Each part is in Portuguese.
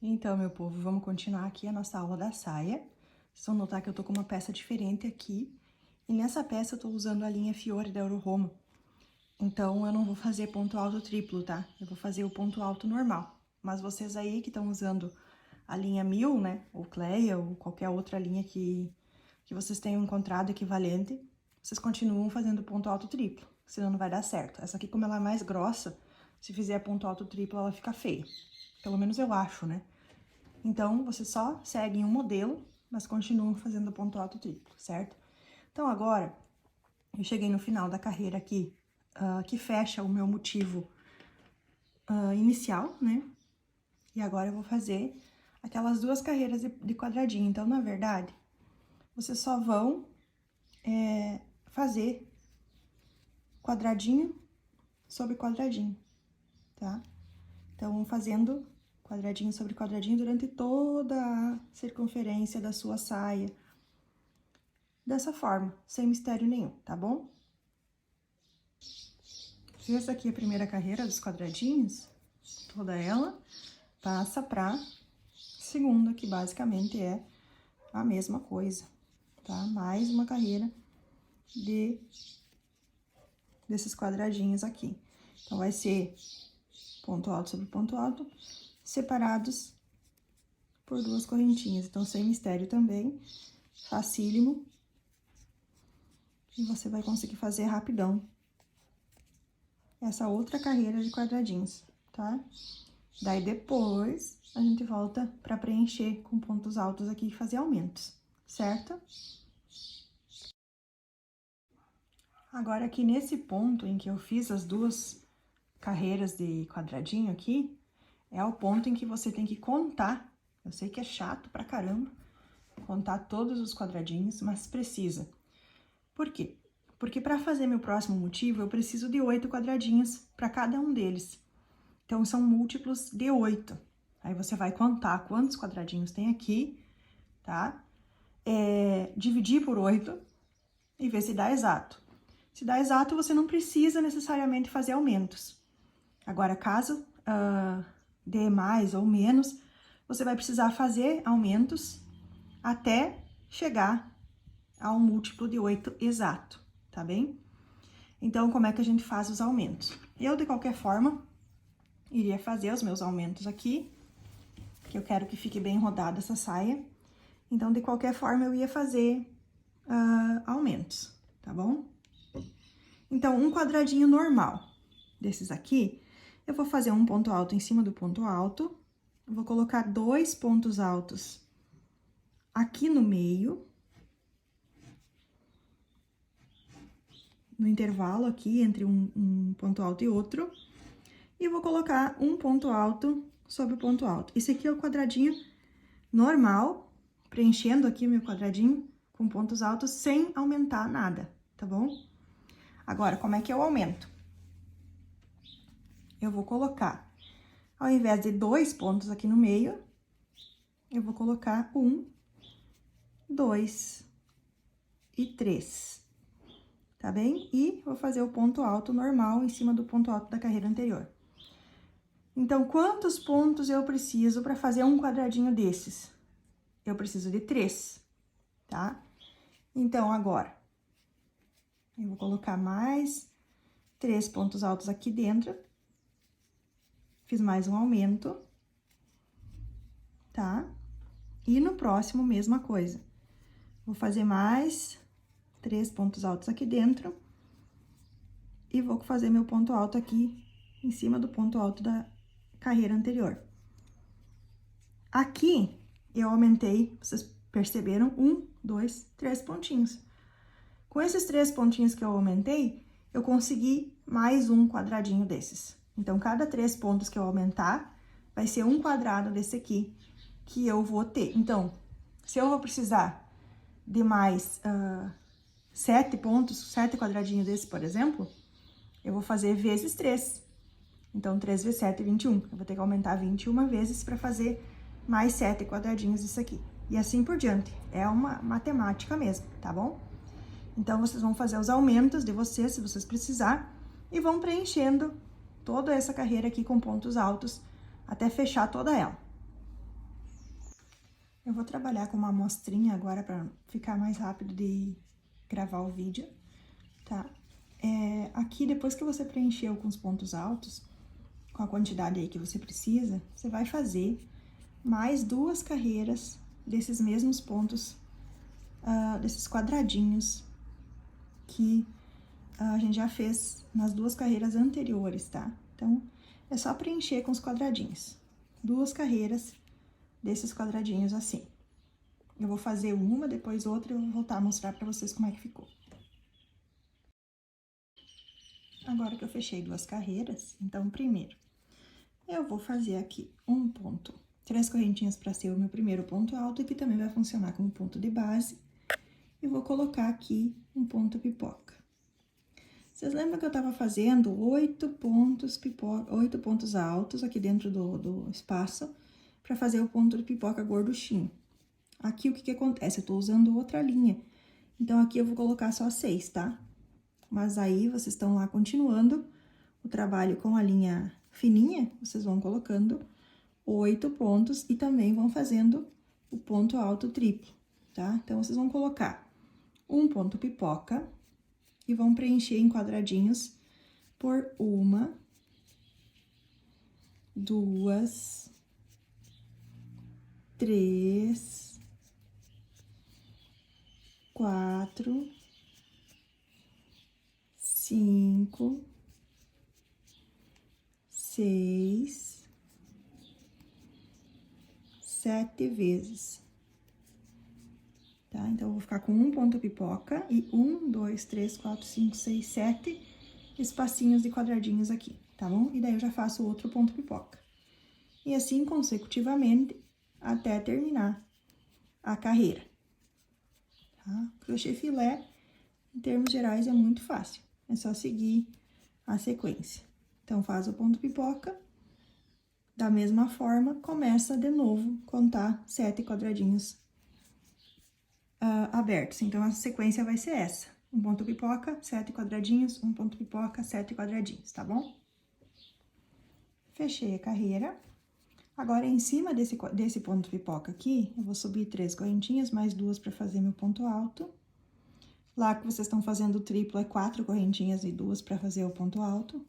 Então, meu povo, vamos continuar aqui a nossa aula da saia. Vocês vão notar que eu tô com uma peça diferente aqui. E nessa peça eu tô usando a linha Fiore da Eurohomo. Então, eu não vou fazer ponto alto triplo, tá? Eu vou fazer o ponto alto normal. Mas vocês aí que estão usando a linha 1000, né? Ou Cleia, ou qualquer outra linha que vocês tenham encontrado equivalente, vocês continuam fazendo ponto alto triplo, senão não vai dar certo. Essa aqui, como ela é mais grossa, se fizer ponto alto triplo, ela fica feia. Pelo menos eu acho, né? Então, vocês só seguem um modelo, mas continuam fazendo ponto alto triplo, certo? Então, agora, eu cheguei no final da carreira aqui, que fecha o meu motivo inicial, né? E agora eu vou fazer aquelas duas carreiras de quadradinho. Então, na verdade, vocês só vão fazer quadradinho sobre quadradinho, tá? Então, vão fazendo quadradinho sobre quadradinho durante toda a circunferência da sua saia. Dessa forma, sem mistério nenhum, tá bom? Essa aqui é a primeira carreira dos quadradinhos, toda ela passa pra segunda, que basicamente é a mesma coisa, tá? Mais uma carreira desses quadradinhos aqui. Então, vai ser ponto alto sobre ponto alto, separados por duas correntinhas. Então, sem mistério também, facílimo. E você vai conseguir fazer rapidão essa outra carreira de quadradinhos, tá? Daí, depois, a gente volta pra preencher com pontos altos aqui e fazer aumentos, certo? Agora, aqui nesse ponto em que eu fiz as duas carreiras de quadradinho aqui, é o ponto em que você tem que contar. Eu sei que é chato pra caramba contar todos os quadradinhos, mas precisa. Por quê? Porque para fazer meu próximo motivo, eu preciso de 8 quadradinhos para cada um deles. Então, são múltiplos de 8. Aí, você vai contar quantos quadradinhos tem aqui, tá? Dividir por 8 e ver se dá exato. Se dá exato, você não precisa necessariamente fazer aumentos. Agora, caso dê mais ou menos, você vai precisar fazer aumentos até chegar a um múltiplo de 8 exato, tá bem? Então, como é que a gente faz os aumentos? Eu, de qualquer forma, iria fazer os meus aumentos aqui, que eu quero que fique bem rodada essa saia. Então, de qualquer forma, eu ia fazer aumentos, tá bom? Então, um quadradinho normal desses aqui, eu vou fazer um ponto alto em cima do ponto alto, eu vou colocar 2 pontos altos aqui no meio, no intervalo aqui entre um ponto alto e outro, e vou colocar um ponto alto sobre o ponto alto. Esse aqui é o quadradinho normal, preenchendo aqui o meu quadradinho com pontos altos sem aumentar nada, tá bom? Agora, como é que eu aumento? Eu vou colocar, ao invés de 2 pontos aqui no meio, eu vou colocar 1, 2 e 3, tá bem? E vou fazer o ponto alto normal em cima do ponto alto da carreira anterior. Então, quantos pontos eu preciso para fazer um quadradinho desses? Eu preciso de 3, tá? Então, agora, eu vou colocar mais 3 pontos altos aqui dentro. Fiz mais um aumento, tá? E no próximo, mesma coisa. Vou fazer mais 3 pontos altos aqui dentro. E vou fazer meu ponto alto aqui em cima do ponto alto da carreira anterior. Aqui, eu aumentei, vocês perceberam, 1, 2, 3 pontinhos. Com esses 3 pontinhos que eu aumentei, eu consegui mais um quadradinho desses. Então, cada 3 pontos que eu aumentar, vai ser um quadrado desse aqui que eu vou ter. Então, se eu vou precisar de mais 7 pontos, 7 quadradinhos desse, por exemplo, eu vou fazer vezes 3. Então, 3 vezes 7 é 21. Eu vou ter que aumentar 21 vezes para fazer mais 7 quadradinhos disso aqui. E assim por diante. É uma matemática mesmo, tá bom? Então, vocês vão fazer os aumentos de vocês, se vocês precisar, e vão preenchendo toda essa carreira aqui com pontos altos, até fechar toda ela. Eu vou trabalhar com uma amostrinha agora para ficar mais rápido de gravar o vídeo, tá? Aqui, depois que você preencheu com os pontos altos, com a quantidade aí que você precisa, você vai fazer mais 2 carreiras desses mesmos pontos, desses quadradinhos que a gente já fez nas 2 carreiras anteriores, tá? Então, é só preencher com os quadradinhos. 2 carreiras desses quadradinhos assim. Eu vou fazer uma, depois outra, e eu vou voltar a mostrar pra vocês como é que ficou. Agora que eu fechei 2 carreiras, então, primeiro, eu vou fazer aqui um ponto, 3 correntinhas para ser o meu primeiro ponto alto, e que também vai funcionar como ponto de base. E vou colocar aqui um ponto pipoca. Vocês lembram que eu tava fazendo 8 pontos altos aqui dentro do espaço, para fazer o ponto de pipoca gorduchinho. Aqui, o que acontece? Eu tô usando outra linha, então, aqui eu vou colocar só 6, tá? Mas aí, vocês estão lá continuando o trabalho com a linha fininha, vocês vão colocando 8 pontos e também vão fazendo o ponto alto triplo, tá? Então, vocês vão colocar um ponto pipoca e vão preencher em quadradinhos por 1, 2, 3, 4, 5, 6, 7 vezes. Tá? Então, eu vou ficar com um ponto pipoca e 1, 2, 3, 4, 5, 6, 7 espacinhos de quadradinhos aqui, tá bom? E daí, eu já faço outro ponto pipoca. E assim, consecutivamente, até terminar a carreira. Tá? Crochê filé, em termos gerais, é muito fácil. É só seguir a sequência. Então, faz o ponto pipoca. Da mesma forma, começa de novo, contar 7 quadradinhos abertos. Então, a sequência vai ser essa. Um ponto pipoca, 7 quadradinhos, um ponto pipoca, 7 quadradinhos, tá bom? Fechei a carreira. Agora, em cima desse ponto pipoca aqui, eu vou subir 3 correntinhas, mais 2 para fazer meu ponto alto. Lá que vocês estão fazendo o triplo, é 4 correntinhas e 2 para fazer o ponto alto.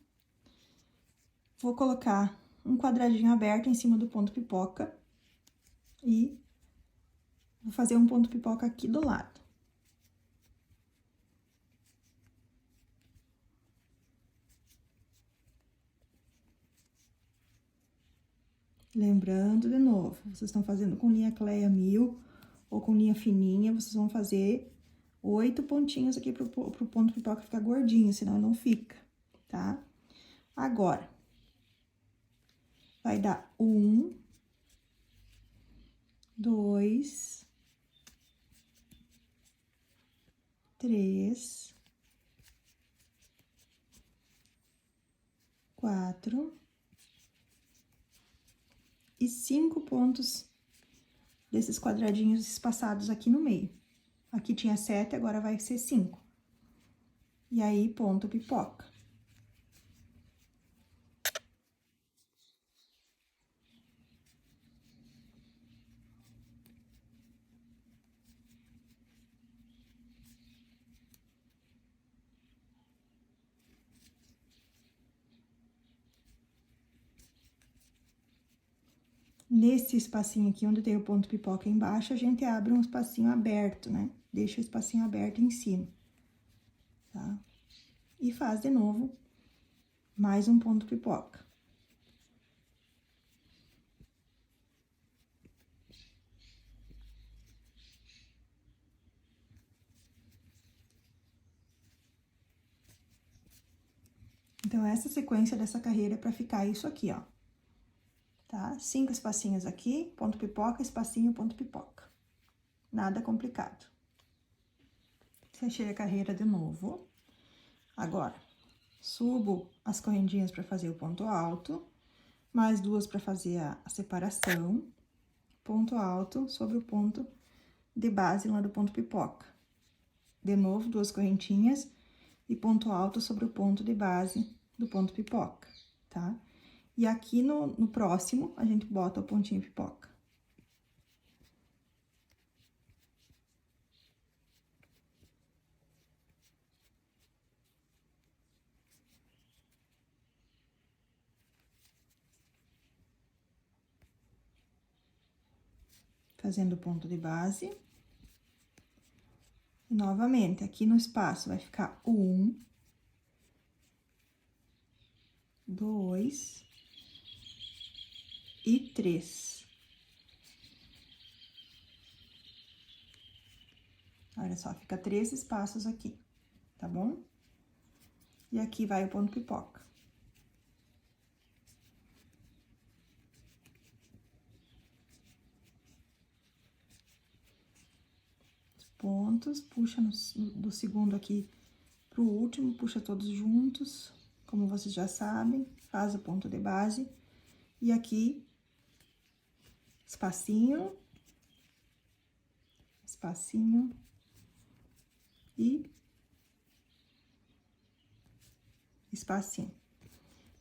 Vou colocar um quadradinho aberto em cima do ponto pipoca e vou fazer um ponto pipoca aqui do lado. Lembrando de novo, vocês estão fazendo com linha Cleia 1000 ou com linha fininha, vocês vão fazer 8 pontinhos aqui pro ponto pipoca ficar gordinho, senão não fica, tá? Agora, vai dar 1, 2, 3, 4 e 5 pontos desses quadradinhos espaçados aqui no meio. Aqui tinha 7, agora vai ser 5. E aí, ponto pipoca. Nesse espacinho aqui, onde tem o ponto pipoca embaixo, a gente abre um espacinho aberto, né? Deixa o espacinho aberto em cima, tá? E faz de novo mais um ponto pipoca. Então, essa sequência dessa carreira é pra ficar isso aqui, ó. Tá? 5 espacinhos aqui, ponto pipoca, espacinho, ponto pipoca. Nada complicado. Fechei a carreira de novo. Agora, subo as correntinhas para fazer o ponto alto, mais 2 para fazer a separação, ponto alto sobre o ponto de base lá do ponto pipoca. De novo, 2 correntinhas e ponto alto sobre o ponto de base do ponto pipoca, tá? E aqui no próximo, a gente bota o pontinho pipoca. fazendo o ponto de base. E novamente, aqui no espaço vai ficar o 1, 2 e 3. Olha só, fica 3 espaços aqui, tá bom? E aqui vai o ponto pipoca. Os pontos, puxa do segundo aqui pro último, puxa todos juntos, como vocês já sabem, faz o ponto de base. E aqui, espacinho, espacinho e espacinho.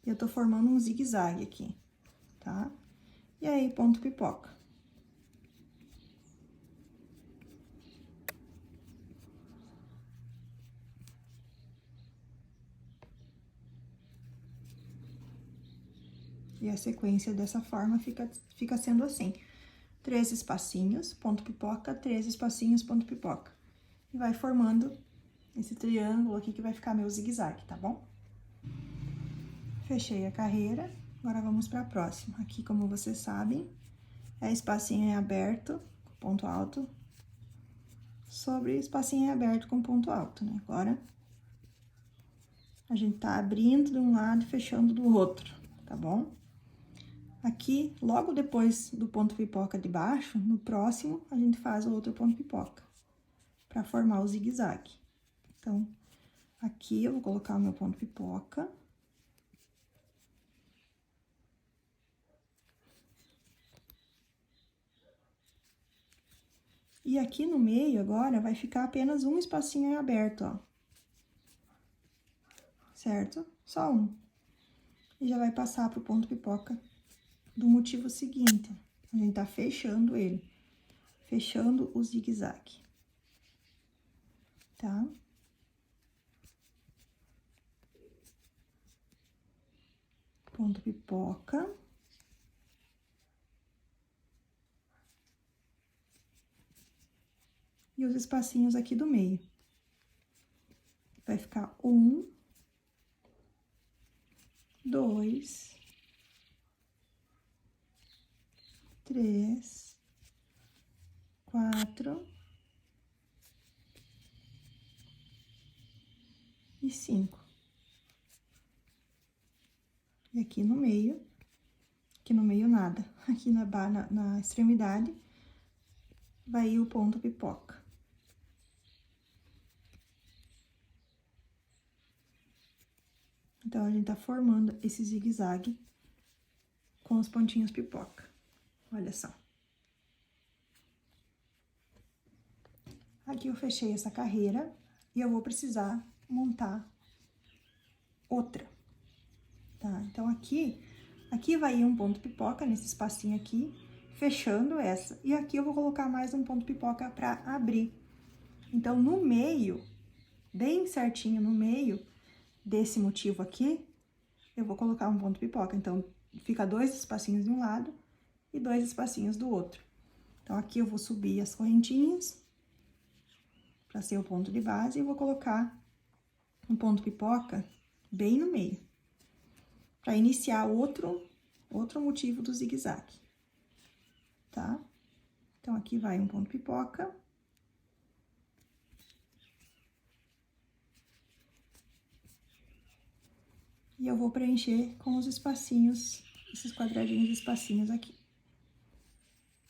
Eu tô formando um zigue-zague aqui, tá? E aí, ponto pipoca. E a sequência dessa forma fica sendo assim: 3 espacinhos, ponto pipoca, 3 espacinhos, ponto pipoca. E vai formando esse triângulo aqui que vai ficar meu zigue-zague, tá bom? Fechei a carreira, agora vamos para a próxima. Aqui, como vocês sabem, é espacinho em aberto, com ponto alto, sobre espacinho em aberto com ponto alto, né? Agora, a gente tá abrindo de um lado e fechando do outro, tá bom? Aqui, logo depois do ponto pipoca de baixo, no próximo, a gente faz o outro ponto pipoca, para formar o zigue-zague. Então, aqui eu vou colocar o meu ponto pipoca. E aqui no meio, agora, vai ficar apenas um espacinho em aberto, ó. Certo? Só um. E já vai passar pro ponto pipoca do motivo seguinte. A gente tá fechando ele. Fechando o zigue-zague. Tá? Ponto pipoca. E os espacinhos aqui do meio. Vai ficar 1, 2, 3, 4 e 5. E aqui no meio nada. Aqui na extremidade vai ir o ponto pipoca. Então, a gente tá formando esse zigue-zague com os pontinhos pipoca. Olha só. Aqui eu fechei essa carreira e eu vou precisar montar outra, tá? Então, aqui vai ir um ponto pipoca nesse espacinho aqui, fechando essa. E aqui eu vou colocar mais um ponto pipoca pra abrir. Então, no meio, bem certinho no meio desse motivo aqui, eu vou colocar um ponto pipoca. Então, fica 2 espacinhos de um lado e 2 espacinhos do outro. Então, aqui eu vou subir as correntinhas para ser o ponto de base e vou colocar um ponto pipoca bem no meio, para iniciar outro motivo do zigue-zague, tá? Então, aqui vai um ponto pipoca. E eu vou preencher com os espacinhos, esses quadradinhos de espacinhos aqui.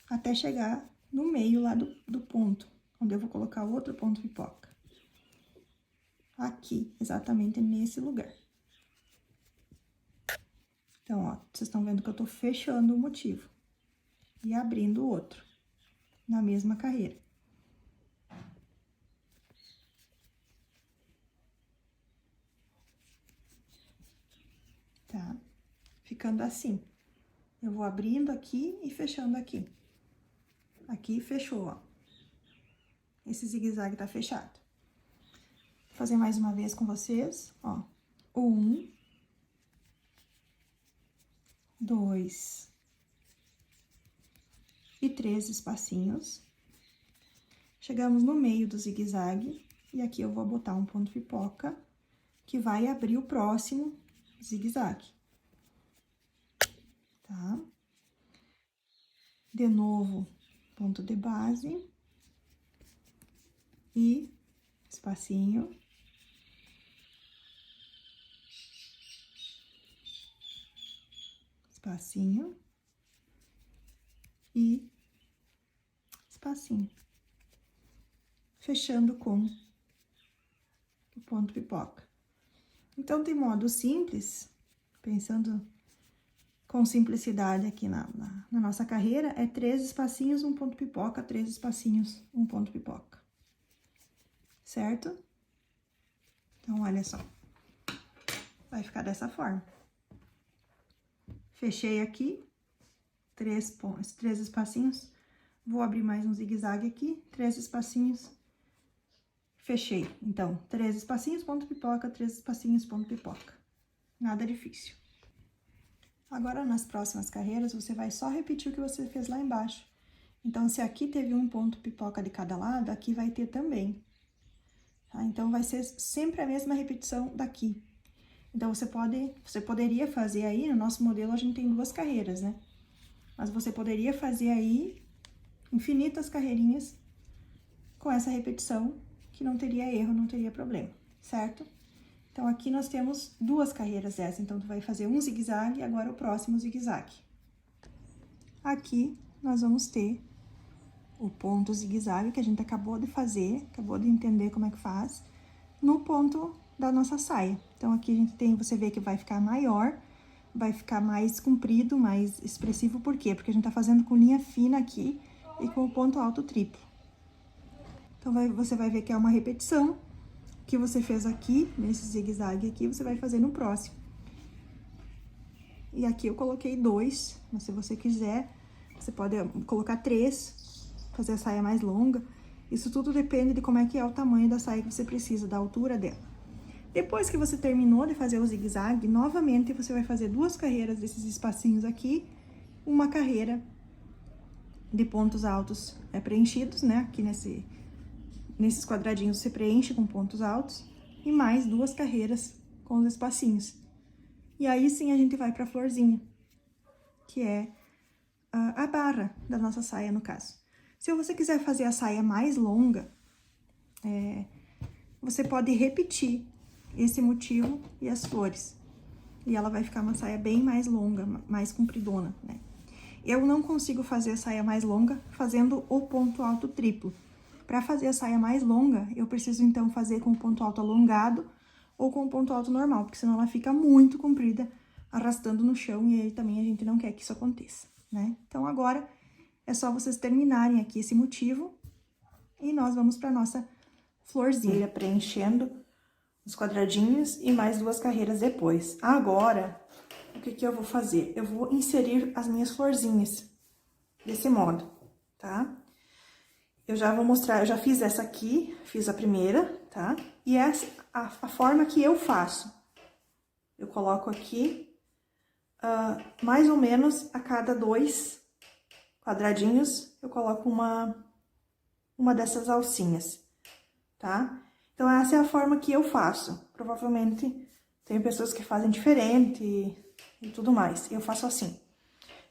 Até chegar no meio lá do ponto, onde eu vou colocar o outro ponto pipoca. Aqui, exatamente nesse lugar. Então, ó, vocês estão vendo que eu tô fechando o motivo e abrindo o outro na mesma carreira. Tá? Ficando assim. Eu vou abrindo aqui e fechando aqui. Aqui fechou, ó. Esse zigue-zague tá fechado. Vou fazer mais uma vez com vocês, ó. 1, 2, e 3 espacinhos. Chegamos no meio do zigue-zague, e aqui eu vou botar um ponto pipoca, que vai abrir o próximo zigue-zague. Tá? De novo, ponto de base e espacinho. Espacinho e espacinho. Fechando com o ponto pipoca. Então, de modo simples, pensando com simplicidade aqui na nossa carreira, é 3 espacinhos, um ponto pipoca, 3 espacinhos, um ponto pipoca. Certo? Então, olha só. Vai ficar dessa forma. Fechei aqui, 3 espacinhos. Vou abrir mais um zigue-zague aqui, 3 espacinhos. Fechei. Então, 3 espacinhos, ponto pipoca, 3 espacinhos, ponto pipoca. Nada difícil. Agora, nas próximas carreiras, você vai só repetir o que você fez lá embaixo. Então, se aqui teve um ponto pipoca de cada lado, aqui vai ter também. Tá? Então, vai ser sempre a mesma repetição daqui. Então, você poderia fazer aí, no nosso modelo a gente tem 2 carreiras, né? Mas você poderia fazer aí infinitas carreirinhas com essa repetição, que não teria erro, não teria problema, certo? Então, aqui nós temos 2 carreiras dessa, então, tu vai fazer um zigue-zague e agora o próximo zigue-zague. Aqui, nós vamos ter o ponto zigue-zague que a gente acabou de fazer, acabou de entender como é que faz, no ponto da nossa saia. Então, aqui a gente tem, você vê que vai ficar maior, vai ficar mais comprido, mais expressivo, por quê? Porque a gente tá fazendo com linha fina aqui e com o ponto alto triplo. Então, você vai ver que é uma repetição que você fez aqui, nesse zigue-zague aqui, você vai fazer no próximo. E aqui eu coloquei 2, mas se você quiser, você pode colocar 3, fazer a saia mais longa. Isso tudo depende de como é que é o tamanho da saia que você precisa, da altura dela. Depois que você terminou de fazer o zigue-zague, novamente você vai fazer 2 carreiras desses espacinhos aqui, uma carreira de pontos altos preenchidos, né? Aqui nesses quadradinhos você preenche com pontos altos e mais 2 carreiras com os espacinhos. E aí sim a gente vai pra florzinha, que é a barra da nossa saia, no caso. Se você quiser fazer a saia mais longa, você pode repetir esse motivo e as flores. E ela vai ficar uma saia bem mais longa, mais compridona, né? Eu não consigo fazer a saia mais longa fazendo o ponto alto triplo. Para fazer a saia mais longa, eu preciso, então, fazer com o ponto alto alongado ou com o ponto alto normal, porque senão ela fica muito comprida, arrastando no chão, e aí também a gente não quer que isso aconteça, né? Então, agora, é só vocês terminarem aqui esse motivo e nós vamos para nossa florzinha, preenchendo os quadradinhos e mais 2 carreiras depois. Agora, o que eu vou fazer? Eu vou inserir as minhas florzinhas desse modo, tá? Eu já vou mostrar, eu já fiz essa aqui, fiz a primeira, tá? E essa, a forma que eu faço. Eu coloco aqui, mais ou menos a cada 2 quadradinhos, eu coloco uma dessas alcinhas, tá? Então, essa é a forma que eu faço. Provavelmente, tem pessoas que fazem diferente e tudo mais. Eu faço assim.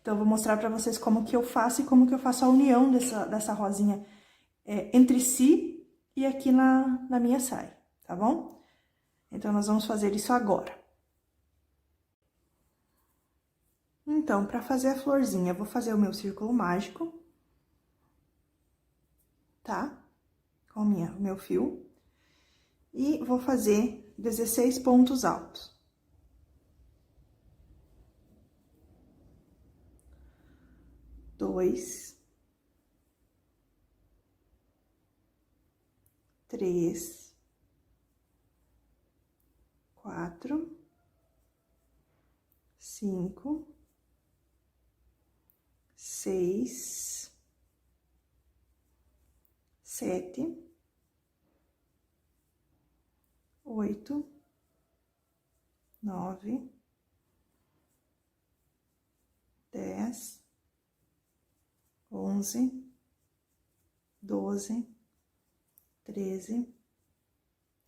Então, eu vou mostrar pra vocês como que eu faço e como que eu faço a união dessa rosinha entre si e aqui na minha saia, tá bom? Então, nós vamos fazer isso agora. Então, pra fazer a florzinha, eu vou fazer o meu círculo mágico, tá? Com o meu fio. E vou fazer 16 pontos altos. 2, 3, 4, 5, 6, 7, 8, 9, 10, 11, 11, 12, 13,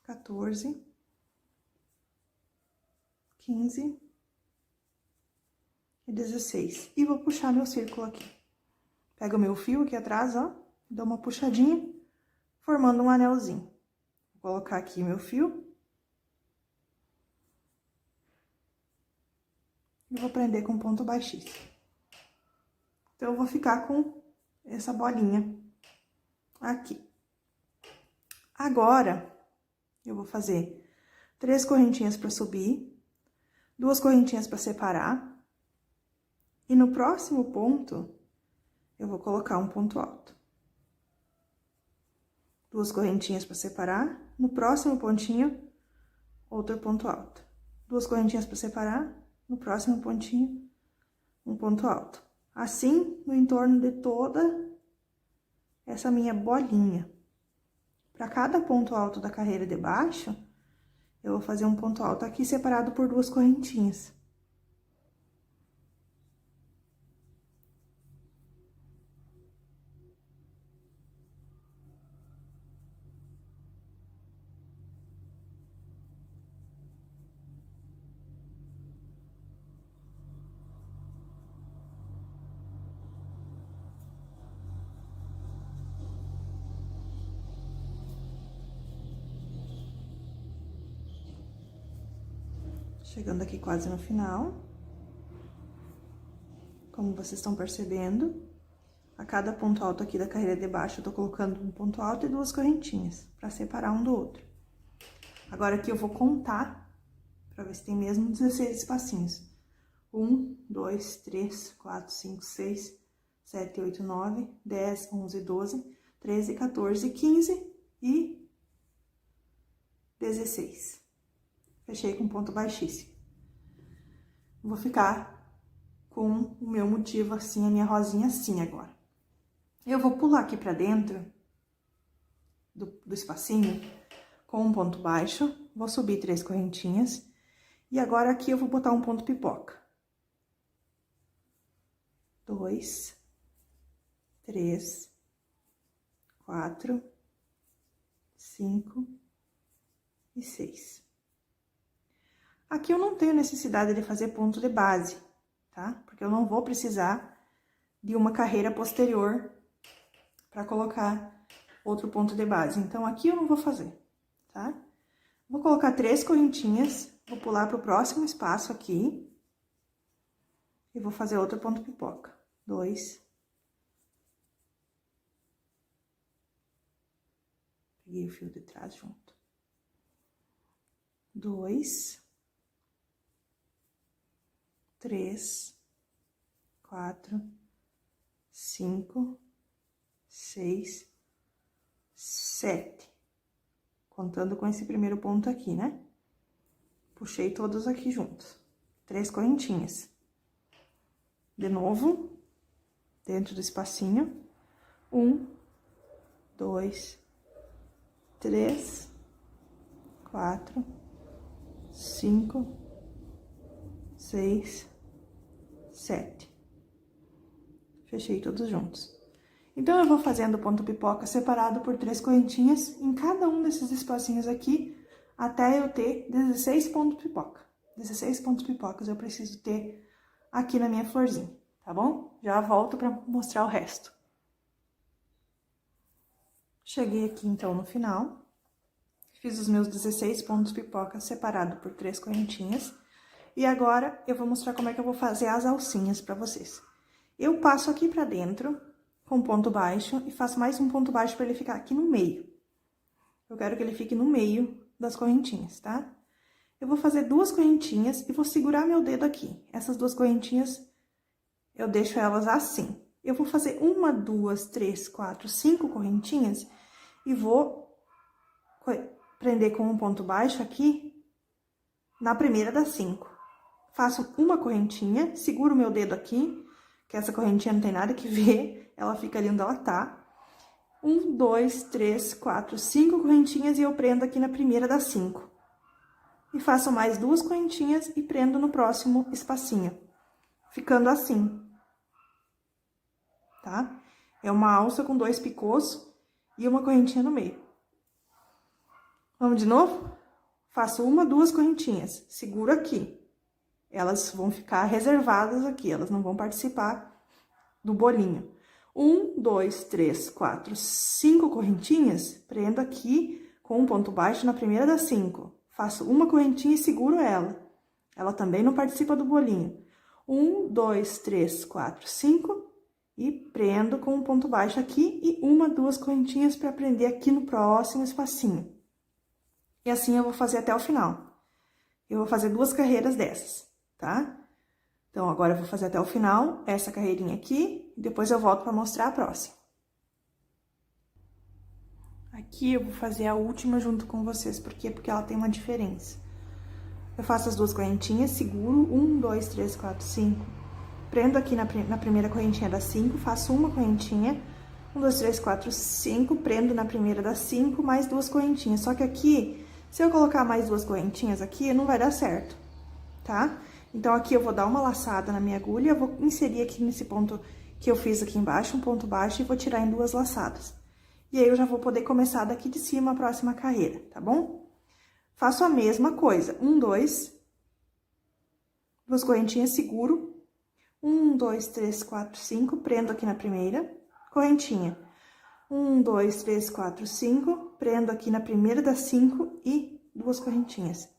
14, 15 e 16. E vou puxar meu círculo aqui. Pego o meu fio aqui atrás, ó, dou uma puxadinha, formando um anelzinho. Vou colocar aqui meu fio. E vou prender com ponto baixíssimo. Então, eu vou ficar com essa bolinha aqui. Agora, eu vou fazer 3 correntinhas para subir, 2 correntinhas para separar. E no próximo ponto, eu vou colocar um ponto alto. 2 correntinhas para separar. No próximo pontinho, outro ponto alto. 2 correntinhas para separar. No próximo pontinho, um ponto alto. Assim, no entorno de toda essa minha bolinha. Para cada ponto alto da carreira de baixo, eu vou fazer um ponto alto aqui separado por 2 correntinhas. Chegando aqui quase no final. Como vocês estão percebendo, a cada ponto alto aqui da carreira de baixo, eu tô colocando um ponto alto e 2 correntinhas, pra separar um do outro. Agora aqui eu vou contar, pra ver se tem mesmo 16 espacinhos. 1, 2, 3, 4, 5, 6, 7, 8, 9, 10, 11, 12, 13, 14, 15 e 16. Fechei com ponto baixíssimo. Vou ficar com o meu motivo assim, a minha rosinha assim agora. Eu vou pular aqui pra dentro do espacinho com um ponto baixo, vou subir 3 correntinhas e agora aqui eu vou botar um ponto pipoca. 2, 3, 4, 5 e 6. Aqui eu não tenho necessidade de fazer ponto de base, tá? Porque eu não vou precisar de uma carreira posterior para colocar outro ponto de base. Então, aqui eu não vou fazer, tá? Vou colocar 3 correntinhas, vou pular pro próximo espaço aqui. E vou fazer outro ponto pipoca. 2. Peguei o fio de trás junto. 2. 3, 4, 5, 6, 7. Contando com esse primeiro ponto aqui, né? Puxei todos aqui juntos. 3 correntinhas. De novo, dentro do espacinho. 1, 2, 3, 4, 5, 6, 7. Fechei todos juntos. Então, eu vou fazendo ponto pipoca separado por 3 correntinhas em cada um desses espacinhos aqui, até eu ter 16 pontos pipoca. 16 pontos pipocas eu preciso ter aqui na minha florzinha, tá bom? Já volto pra mostrar o resto. Cheguei aqui, então, no final. Fiz os meus 16 pontos pipoca separado por 3 correntinhas. E agora, eu vou mostrar como é que eu vou fazer as alcinhas pra vocês. Eu passo aqui pra dentro, com ponto baixo, e faço mais um ponto baixo pra ele ficar aqui no meio. Eu quero que ele fique no meio das correntinhas, tá? Eu vou fazer 2 correntinhas e vou segurar meu dedo aqui. Essas 2 correntinhas, eu deixo elas assim. Eu vou fazer 1, 2, 3, 4, 5 correntinhas e vou prender com um ponto baixo aqui na primeira das 5. Faço uma correntinha, seguro o meu dedo aqui, que essa correntinha não tem nada que ver, ela fica ali onde ela tá. 1, 2, 3, 4, 5 correntinhas e eu prendo aqui na primeira das 5. E faço mais 2 correntinhas e prendo no próximo espacinho, ficando assim, tá? É uma alça com 2 picôs e uma correntinha no meio. Vamos de novo? Faço 1, 2 correntinhas, seguro aqui. Elas vão ficar reservadas aqui, elas não vão participar do bolinho. 1, 2, 3, 4, 5 correntinhas, prendo aqui com um ponto baixo na primeira das 5. Faço uma correntinha e seguro ela. Ela também não participa do bolinho. 1, 2, 3, 4, 5 e prendo com um ponto baixo aqui e 1, 2 correntinhas para prender aqui no próximo espacinho. E assim eu vou fazer até o final. Eu vou fazer 2 carreiras dessas, tá? Então, agora eu vou fazer até o final essa carreirinha aqui e depois eu volto para mostrar a próxima. Aqui eu vou fazer a última junto com vocês, por quê? Porque ela tem uma diferença. Eu faço as 2 correntinhas, seguro, 1, 2, 3, 4, 5. Prendo aqui na primeira correntinha das 5, faço uma correntinha, 1, 2, 3, 4, 5, prendo na primeira das 5, mais 2 correntinhas. Só que aqui, se eu colocar mais 2 correntinhas aqui, não vai dar certo, tá? Então, aqui eu vou dar uma laçada na minha agulha, eu vou inserir aqui nesse ponto que eu fiz aqui embaixo, um ponto baixo, e vou tirar em 2 laçadas. E aí, eu já vou poder começar daqui de cima a próxima carreira, tá bom? Faço a mesma coisa, 1, 2, 2 correntinhas, seguro, 1, 2, 3, 4, 5, prendo aqui na primeira, correntinha, 1, 2, 3, 4, 5, prendo aqui na primeira das 5 e 2 correntinhas.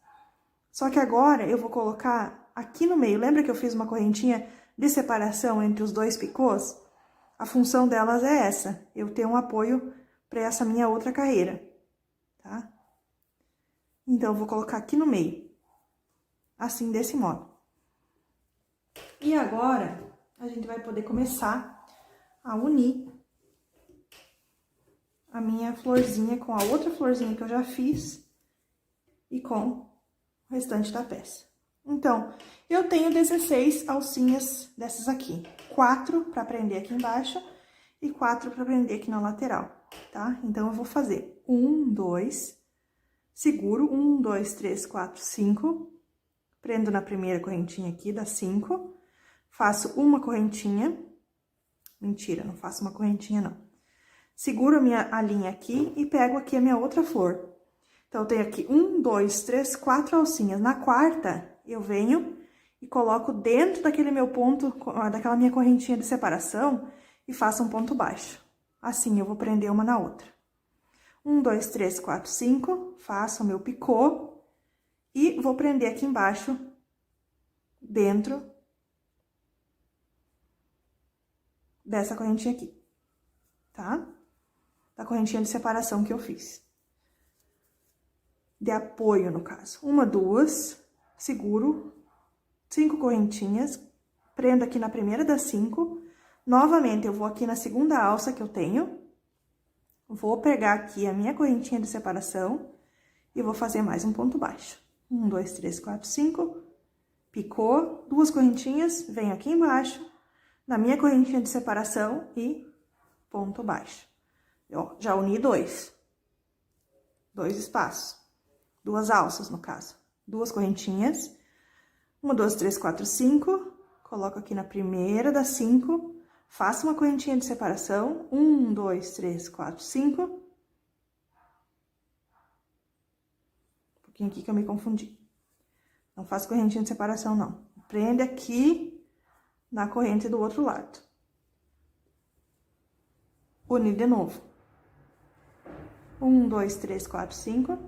Só que agora, eu vou colocar aqui no meio, lembra que eu fiz uma correntinha de separação entre os 2 picôs? A função delas é essa, eu ter um apoio para essa minha outra carreira, tá? Então, eu vou colocar aqui no meio, assim, desse modo. E agora, a gente vai poder começar a unir a minha florzinha com a outra florzinha que eu já fiz e com o restante da peça. Então, eu tenho 16 alcinhas dessas aqui. 4 para prender aqui embaixo e 4 para prender aqui na lateral, tá? Então, eu vou fazer 1, 2, seguro, 1, 2, 3, 4, 5, prendo na primeira correntinha aqui, das 5, faço uma correntinha, mentira, não faço uma correntinha, não. Seguro a linha aqui e pego aqui a minha outra flor. Então, eu tenho aqui 1, 2, 3, 4 alcinhas. Na quarta, eu venho e coloco dentro daquele meu ponto, daquela minha correntinha de separação e faço um ponto baixo. Assim, eu vou prender uma na outra. 1, 2, 3, 4, 5, faço o meu picô e vou prender aqui embaixo, dentro dessa correntinha aqui, tá? Da correntinha de separação que eu fiz. De apoio, no caso. 1, 2, seguro, 5 correntinhas, prendo aqui na primeira das 5. Novamente, eu vou aqui na segunda alça que eu tenho, vou pegar aqui a minha correntinha de separação e vou fazer mais um ponto baixo. 1, 2, 3, 4, 5, picô, 2 correntinhas, venho aqui embaixo, na minha correntinha de separação e ponto baixo. Ó, já uni 2 espaços, 2 alças no caso, 2 correntinhas, 1, 2, 3, 4, 5, coloco aqui na primeira das 5, faço uma correntinha de separação, 1, 2, 3, 4, 5. Um pouquinho aqui que eu me confundi. Não faço correntinha de separação, não. Prende aqui na corrente do outro lado. Unir de novo. 1, 2, 3, 4, 5.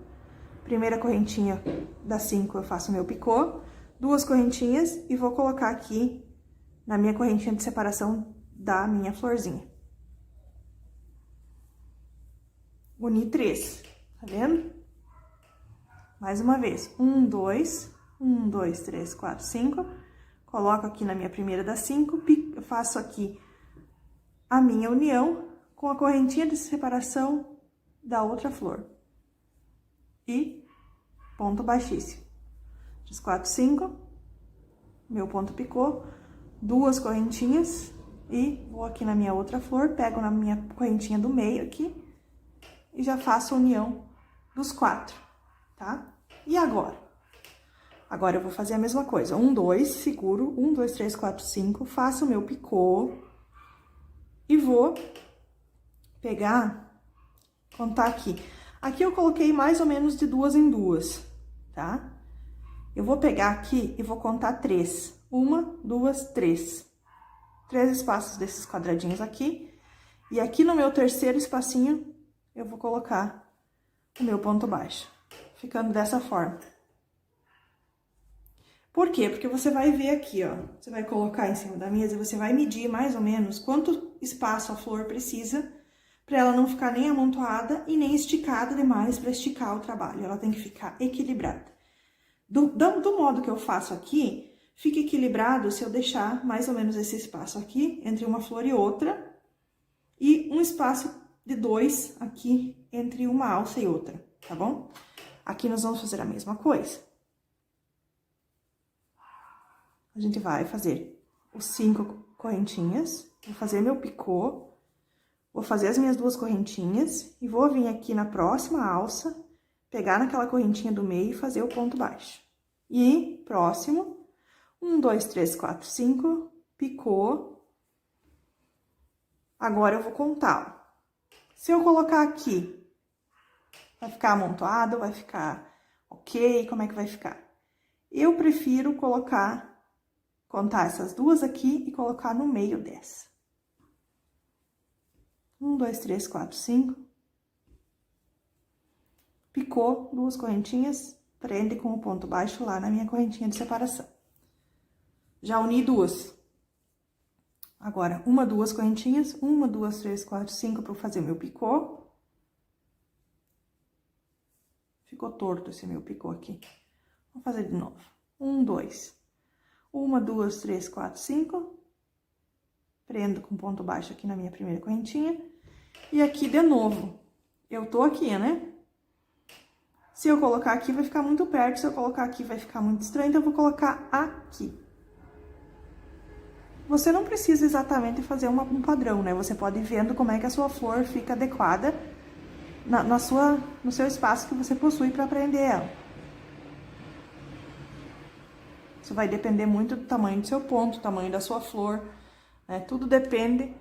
Primeira correntinha das 5 eu faço o meu picô, 2 correntinhas e vou colocar aqui na minha correntinha de separação da minha florzinha. Uni 3, tá vendo? Mais uma vez, 1, 2, 1, 2, 3, 4, 5. Coloco aqui na minha primeira das 5, faço aqui a minha união com a correntinha de separação da outra flor. E ponto baixíssimo. 3, 4, 5. Meu ponto picô, 2 correntinhas e vou aqui na minha outra flor, pego na minha correntinha do meio aqui e já faço a união dos 4, tá? E agora? Agora eu vou fazer a mesma coisa. 1, 2, seguro, 1, 2, 3, 4, 5, faço o meu picô, E vou pegar, contar aqui. Aqui eu coloquei mais ou menos de 2 em 2, tá? Eu vou pegar aqui e vou contar 3. 1, 2, 3. 3 espaços desses quadradinhos aqui. E aqui no meu terceiro espacinho, eu vou colocar o meu ponto baixo, ficando dessa forma. Por quê? Porque você vai ver aqui, ó, você vai colocar em cima da mesa e você vai medir mais ou menos quanto espaço a flor precisa para ela não ficar nem amontoada e nem esticada demais para esticar o trabalho. Ela tem que ficar equilibrada. Do modo que eu faço aqui, fica equilibrado se eu deixar mais ou menos esse espaço aqui entre uma flor e outra e um espaço de 2 aqui entre uma alça e outra, tá bom? Aqui nós vamos fazer a mesma coisa. A gente vai fazer os 5 correntinhas, vou fazer meu picô, vou fazer as minhas 2 correntinhas e vou vir aqui na próxima alça, pegar naquela correntinha do meio e fazer o ponto baixo. E próximo, 1, 2, 3, 4, 5, picô. Agora eu vou contar, ó. Se eu colocar aqui, vai ficar amontoado, vai ficar ok, como é que vai ficar? Eu prefiro contar essas 2 aqui e colocar no meio dessa. 1, 2, 3, 4, 5. Picou 2 correntinhas, prende com o ponto baixo lá na minha correntinha de separação. Já uni 2. Agora, 1, 2 correntinhas, 1, 2, 3, 4, 5 para fazer meu picô. Ficou torto esse meu picô aqui. Vou fazer de novo. 1, 2. 1, 2, 3, 4, 5. Prendo com ponto baixo aqui na minha primeira correntinha. E aqui de novo. Eu tô aqui, né? Se eu colocar aqui, vai ficar muito perto. Se eu colocar aqui, vai ficar muito estranho. Então, eu vou colocar aqui. Você não precisa exatamente fazer um padrão, né? Você pode ir vendo como é que a sua flor fica adequada no seu espaço que você possui para prender ela. Isso vai depender muito do tamanho do seu ponto, do tamanho da sua flor, né? Tudo depende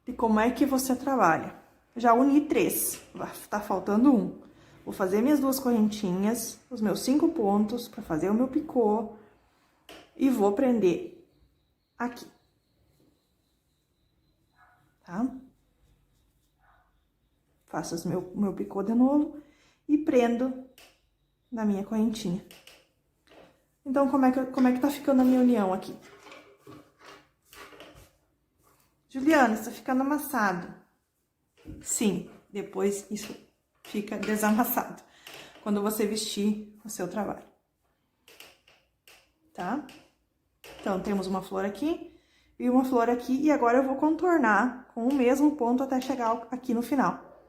de como é que você trabalha. Já uni 3, tá faltando 1. Vou fazer minhas 2 correntinhas, os meus 5 pontos para fazer o meu picô e vou prender aqui. Tá? Faço o meu picô de novo e prendo na minha correntinha. Então, como é que tá ficando a minha união aqui? Juliana, está ficando amassado. Sim, depois isso fica desamassado, quando você vestir o seu trabalho. Tá? Então, temos uma flor aqui e uma flor aqui, e agora eu vou contornar com o mesmo ponto até chegar aqui no final.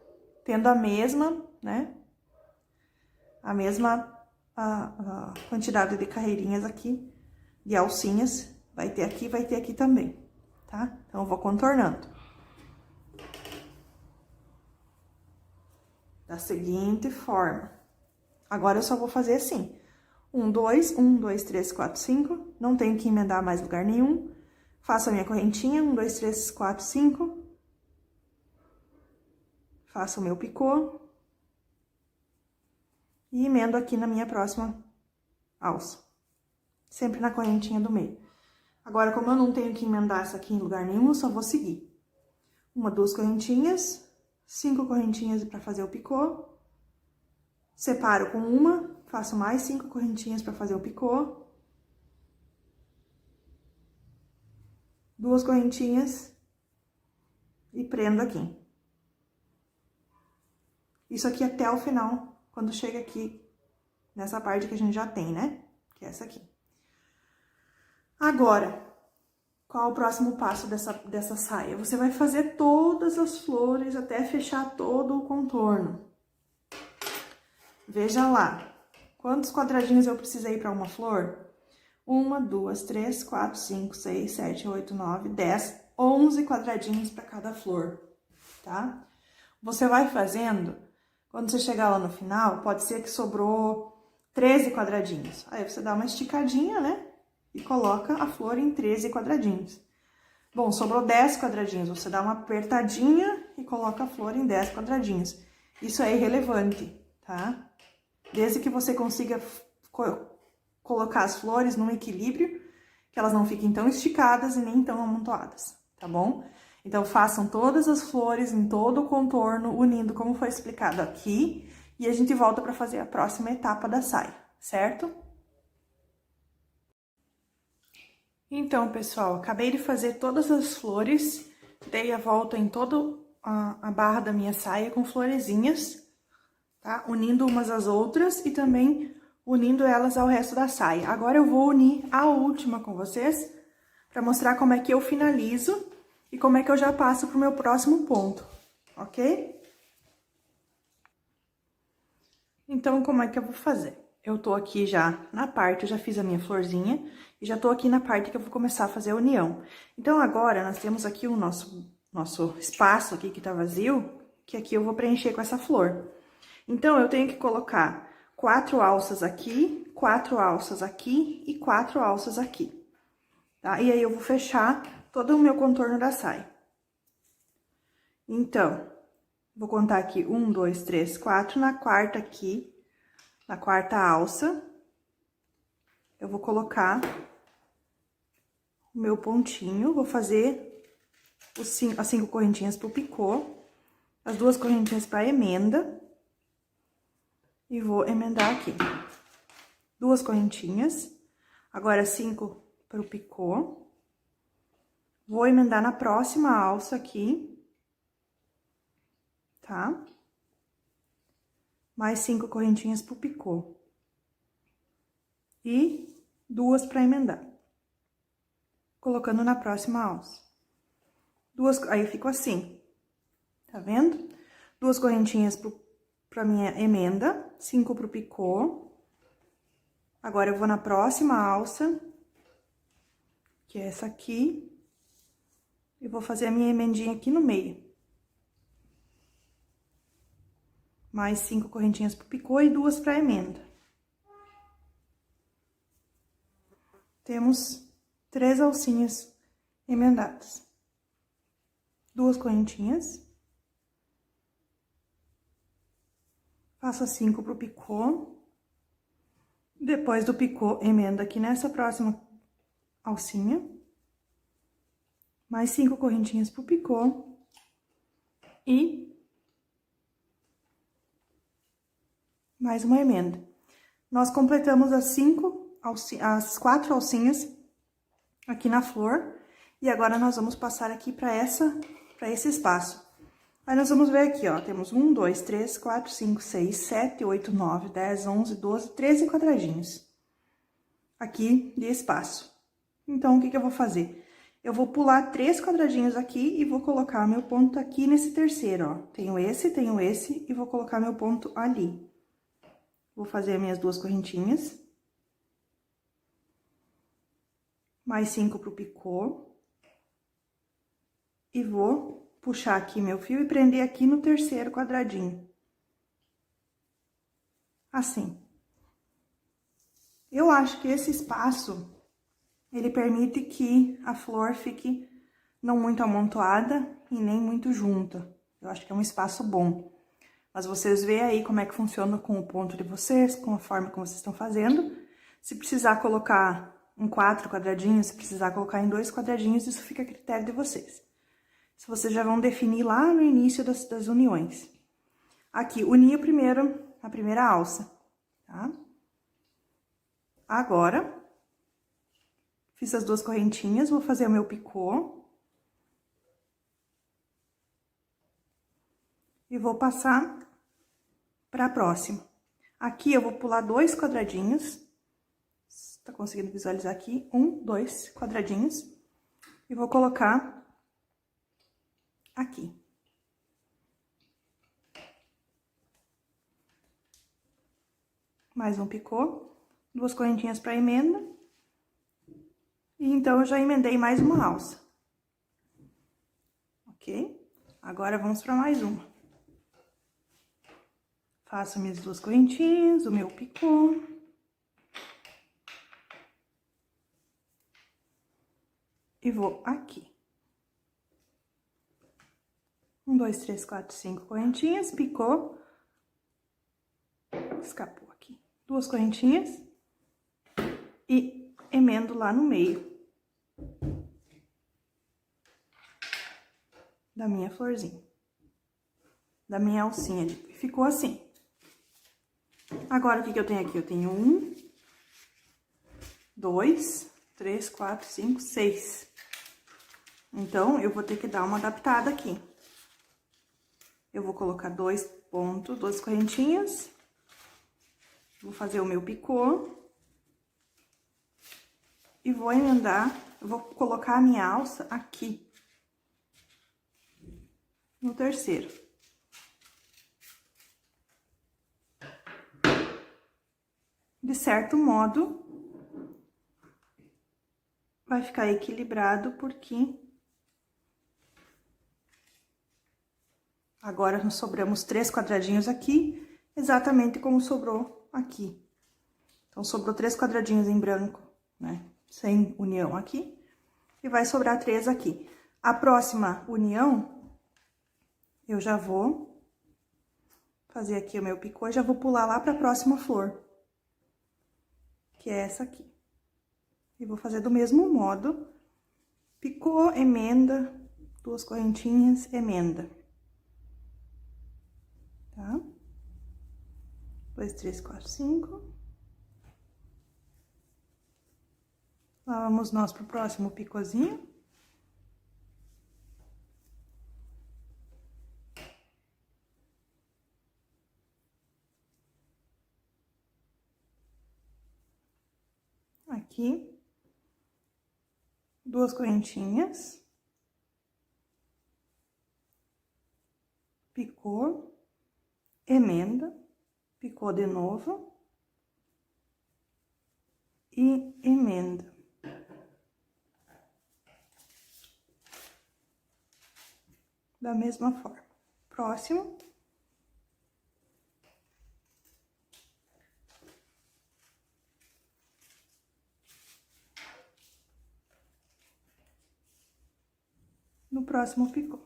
Tendo a mesma, né? A mesma quantidade de carreirinhas aqui, de alcinhas, vai ter aqui também, tá? Então, eu vou contornando. Da seguinte forma. Agora, eu só vou fazer assim. 1, 2, 3, 4, 5. Não tenho que emendar mais lugar nenhum. Faço a minha correntinha. 1, 2, 3, 4, 5. Faço o meu picô. E emendo aqui na minha próxima alça. Sempre na correntinha do meio. Agora, como eu não tenho que emendar essa aqui em lugar nenhum, eu só vou seguir. 1, 2 correntinhas. 5 correntinhas para fazer o picô. Separo com uma, faço mais 5 correntinhas para fazer o picô. 2 correntinhas e prendo aqui. Isso aqui até o final, quando chega aqui nessa parte que a gente já tem, né? Que é essa aqui. Agora, qual o próximo passo dessa saia? Você vai fazer todas as flores até fechar todo o contorno. Veja lá, quantos quadradinhos eu precisei para uma flor? 1, 2, 3, 4, 5, 6, 7, 8, 9, 10, 11 quadradinhos para cada flor, tá? Você vai fazendo, quando você chegar lá no final, pode ser que sobrou 13 quadradinhos. Aí você dá uma esticadinha, né? E coloca a flor em 13 quadradinhos. Bom, sobrou 10 quadradinhos. Você dá uma apertadinha e coloca a flor em 10 quadradinhos. Isso é irrelevante, tá? Desde que você consiga colocar as flores num equilíbrio, que elas não fiquem tão esticadas e nem tão amontoadas, tá bom? Então, façam todas as flores em todo o contorno, unindo como foi explicado aqui, e a gente volta para fazer a próxima etapa da saia, certo? Então, pessoal, acabei de fazer todas as flores, dei a volta em toda a barra da minha saia com florezinhas, tá? Unindo umas às outras e também unindo elas ao resto da saia. Agora eu vou unir a última com vocês, para mostrar como é que eu finalizo e como é que eu já passo pro meu próximo ponto, ok? Então, como é que eu vou fazer? Eu tô aqui já na parte, eu já fiz a minha florzinha e já tô aqui na parte que eu vou começar a fazer a união. Então, agora, nós temos aqui o nosso espaço aqui que tá vazio, que aqui eu vou preencher com essa flor. Então, eu tenho que colocar 4 alças aqui, 4 alças aqui e 4 alças aqui, tá? E aí, eu vou fechar todo o meu contorno da saia. Então, vou contar aqui 1, 2, 3, 4, na quarta aqui, na quarta alça, eu vou colocar o meu pontinho, vou fazer as 5 correntinhas pro picô, as 2 correntinhas pra emenda, e vou emendar aqui. 2 correntinhas, agora 5 pro picô, vou emendar na próxima alça aqui, tá? Mais 5 correntinhas pro picô. E 2 pra emendar. Colocando na próxima alça. Aí ficou assim, tá vendo? 2 correntinhas pra minha emenda, 5 pro picô. Agora, eu vou na próxima alça, que é essa aqui, e vou fazer a minha emendinha aqui no meio. Mais 5 correntinhas pro picô e 2 pra emenda. Temos 3 alcinhas emendadas. 2 correntinhas. Faço as 5 pro picô. Depois do picô, emenda aqui nessa próxima alcinha. Mais 5 correntinhas pro picô. E mais uma emenda. Nós completamos as 4 alcinhas aqui na flor. E agora, nós vamos passar aqui para esse espaço. Aí, nós vamos ver aqui, ó, temos 1, 2, 3, 4, 5, 6, 7, 8, 9, 10, 11, 12, 13 quadradinhos. Aqui de espaço. Então, o que que eu vou fazer? Eu vou pular 3 quadradinhos aqui e vou colocar meu ponto aqui nesse terceiro, ó. Tenho esse e vou colocar meu ponto ali. Vou fazer as minhas 2 correntinhas. Mais 5 pro picô. E vou puxar aqui meu fio e prender aqui no terceiro quadradinho. Assim. Eu acho que esse espaço, ele permite que a flor fique não muito amontoada e nem muito junta. Eu acho que é um espaço bom. Mas vocês veem aí como é que funciona com o ponto de vocês, com a forma como vocês estão fazendo. Se precisar colocar em 4 quadradinhos, se precisar colocar em 2 quadradinhos, isso fica a critério de vocês. Isso vocês já vão definir lá no início das uniões. Aqui, uni a primeira alça, tá? Agora, fiz as 2 correntinhas, vou fazer o meu picô. E vou passar para a próxima. Aqui, eu vou pular 2 quadradinhos. Tá conseguindo visualizar aqui? 1, 2 quadradinhos. E vou colocar aqui. Mais um picô, 2 correntinhas para emenda. E então, eu já emendei mais uma alça. Ok? Agora, vamos para mais uma. Faço minhas 2 correntinhas, o meu picô. E vou aqui. 1, 2, 3, 4, 5 correntinhas, picou, escapou aqui. 2 correntinhas e emendo lá no meio da minha florzinha, da minha alcinha. Ficou assim. Agora, o que que eu tenho aqui? Eu tenho 1, 2, 3, 4, 5, 6. Então, eu vou ter que dar uma adaptada aqui. Eu vou colocar 2 pontos, 2 correntinhas. Vou fazer o meu picô. E vou emendar, eu vou colocar a minha alça aqui. No terceiro. De certo modo, vai ficar equilibrado, porque agora nós sobramos 3 quadradinhos aqui, exatamente como sobrou aqui. Então, sobrou 3 quadradinhos em branco, né? Sem união aqui, e vai sobrar 3 aqui. A próxima união, eu já vou fazer aqui o meu picô, e já vou pular lá para a próxima flor, que é essa aqui. E vou fazer do mesmo modo, picô, emenda, 2 correntinhas, emenda. Tá? 2, 3, 4, 5. Lá vamos nós pro próximo picôzinho. Aqui. 2 correntinhas. Picô. Emenda. Picô de novo. E emenda. Da mesma forma. Próximo. No próximo picô.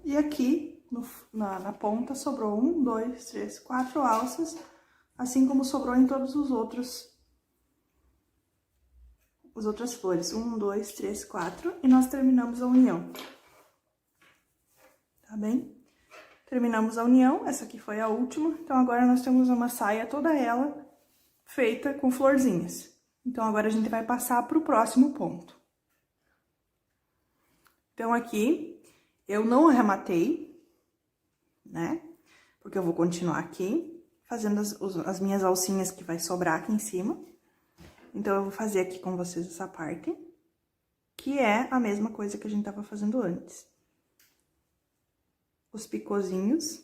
E aqui, na ponta, sobrou 1, 2, 3, 4 alças, assim como sobrou em todos os outras flores. 1, 2, 3, 4, e nós terminamos a união. Tá bem? Terminamos a união, essa aqui foi a última, então agora nós temos uma saia toda ela feita com florzinhas. Então, agora a gente vai passar pro próximo ponto. Então, aqui, eu não arrematei, né? Porque eu vou continuar aqui, fazendo as minhas alcinhas que vai sobrar aqui em cima. Então, eu vou fazer aqui com vocês essa parte, que é a mesma coisa que a gente tava fazendo antes. Os picôzinhos,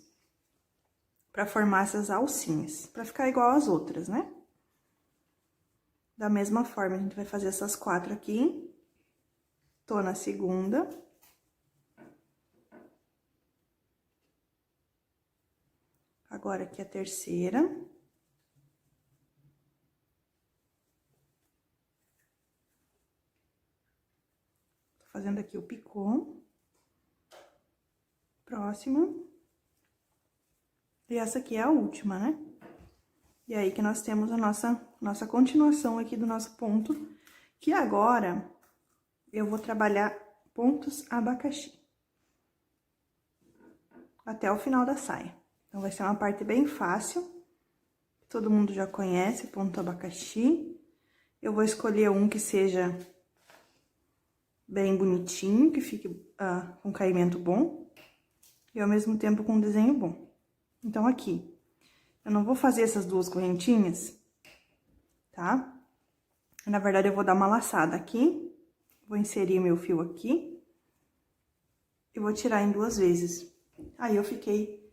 pra formar essas alcinhas, pra ficar igual às outras, né? Da mesma forma, a gente vai fazer essas 4 aqui. Tô na segunda. Agora, aqui a terceira. Tô fazendo aqui o picô. Próxima. E essa aqui é a última, né? E aí que nós temos a nossa continuação aqui do nosso ponto, que agora eu vou trabalhar pontos abacaxi. Até o final da saia. Então, vai ser uma parte bem fácil, todo mundo já conhece, ponto abacaxi. Eu vou escolher um que seja bem bonitinho, que fique com caimento bom, e ao mesmo tempo com um desenho bom. Então, aqui, eu não vou fazer essas 2 correntinhas, tá? Na verdade, eu vou dar uma laçada aqui, vou inserir meu fio aqui, e vou tirar em 2 vezes. Aí, eu fiquei